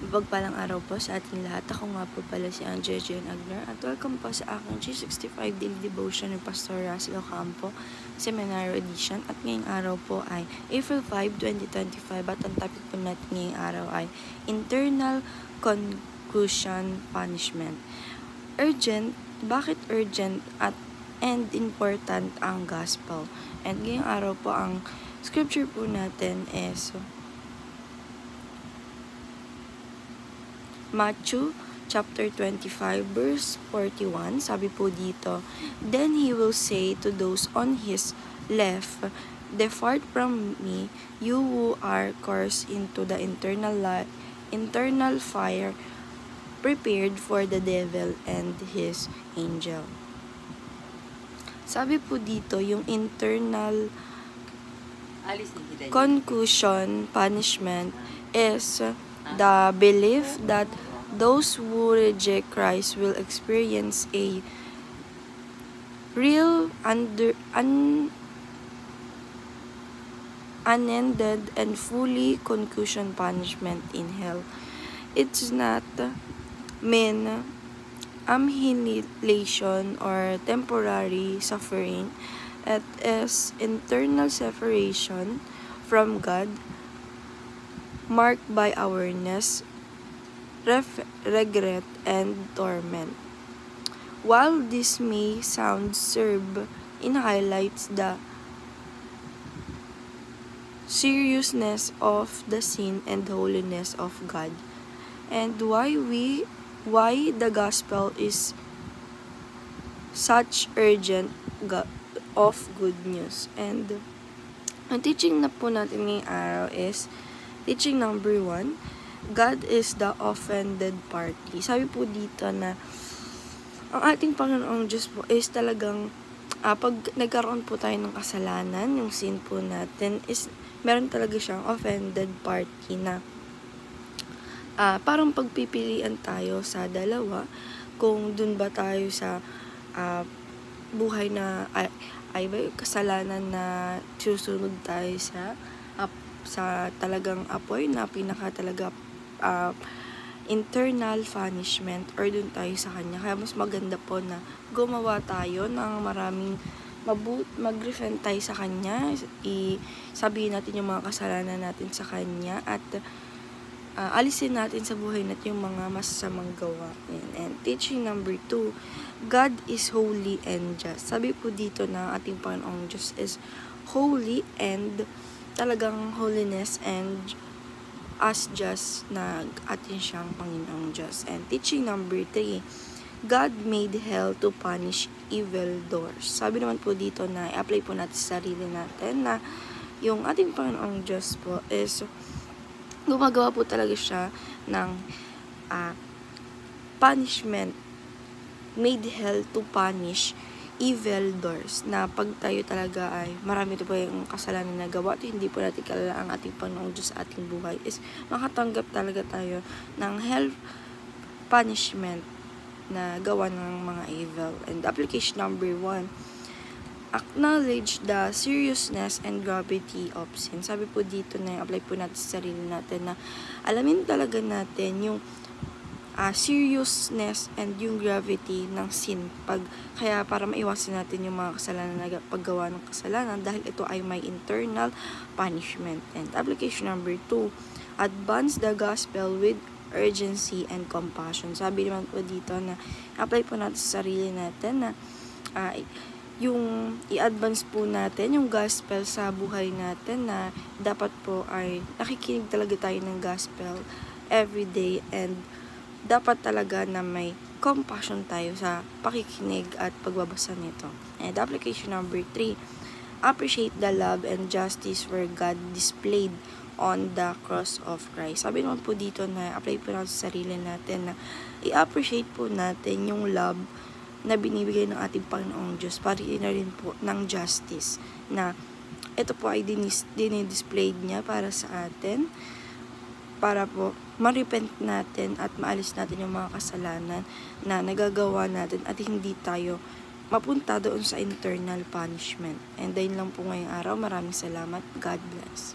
Mapagpalang araw po sa ating lahat. Ako nga po pala si Angela Jane Agner at welcome po sa aking 365 Daily Devotion ni Pastor Russell Ocampo, Seminary Edition. At ngayong araw po ay April 5, 2025 at ang topic po natin ngayong araw ay Internal Conclusion Punishment. Urgent, bakit urgent and important ang gospel? And ngayong araw po ang scripture po natin is Matthew chapter 25 verse 41. Sabi po dito, "Then he will say to those on his left, Depart from me, you who are cursed, into the internal fire prepared for the devil and his angel." Sabi po dito, yung internal conclusion punishment is the belief that those who reject Christ will experience a real unended and fully conclusion punishment in hell. It's not mean annihilation or temporary suffering. It is internal separation from God, marked by awareness, regret, and torment. While this may sound serve in highlights the seriousness of the sin and holiness of God, and why the gospel is such urgent of good news. And ang teaching na po natin ngayong araw is teaching number 1, God is the offended party. Sabi po dito na ang ating Panginoong Diyos po is talagang pag nagkaroon po tayo ng kasalanan, yung sin po natin is meron talaga siyang offended party na parang pagpipilian tayo sa dalawa kung dun ba tayo sa buhay na ay kasalanan na susunod tayo sa talagang apoy na pinaka talaga internal punishment or dun tayo sa kanya. Kaya mas maganda po na gumawa tayo ng maraming mag-repent tayo sa kanya, sabihin natin yung mga kasalanan natin sa kanya at alisin natin sa buhay natin yung mga masasamang gawa. And teaching number 2, God is holy and just. Sabi po dito na ating Panginoong Diyos is holy and talagang holiness and as just na atin siyang Panginoong Diyos. And teaching number 3, God made hell to punish evil doers. Sabi naman po dito na i-apply po natin sa sarili natin na yung ating Panginoong Diyos po is gumagawa po talaga siya ng punishment, made hell to punish evil doers, na pag tayo talaga ay marami ito po yung kasalanan na gawa at hindi po natin kilala ang ating Panginoong Diyos sa ating buhay, is makatanggap talaga tayo ng hell punishment na gawa ng mga evil. And application number 1, acknowledge the seriousness and gravity of sin. Sabi po dito na apply po natin sa sarili natin na alamin talaga natin yung seriousness and yung gravity ng sin. Kaya para maiwasan natin yung mga kasalanan na paggawa ng kasalanan dahil ito ay may internal punishment. And application number 2, advance the gospel with urgency and compassion. Sabi naman po dito na apply po natin sa sarili natin na yung i-advance po natin yung gospel sa buhay natin, na dapat po ay nakikinig talaga tayo ng gospel every day and dapat talaga na may compassion tayo sa pakikinig at pagbabasa nito. And application number 3, appreciate the love and justice where God displayed on the cross of Christ. Sabi naman po dito na apply po natin sa sarili natin na i-appreciate po natin yung love na binibigay ng ating Panginoong Diyos, pati na rin po ng justice na ito po ay dinidisplay niya para sa atin, para po ma-repent natin at maalis natin yung mga kasalanan na nagagawa natin at hindi tayo mapunta doon sa internal punishment. And dahil lang po ngayong araw, maraming salamat. God bless.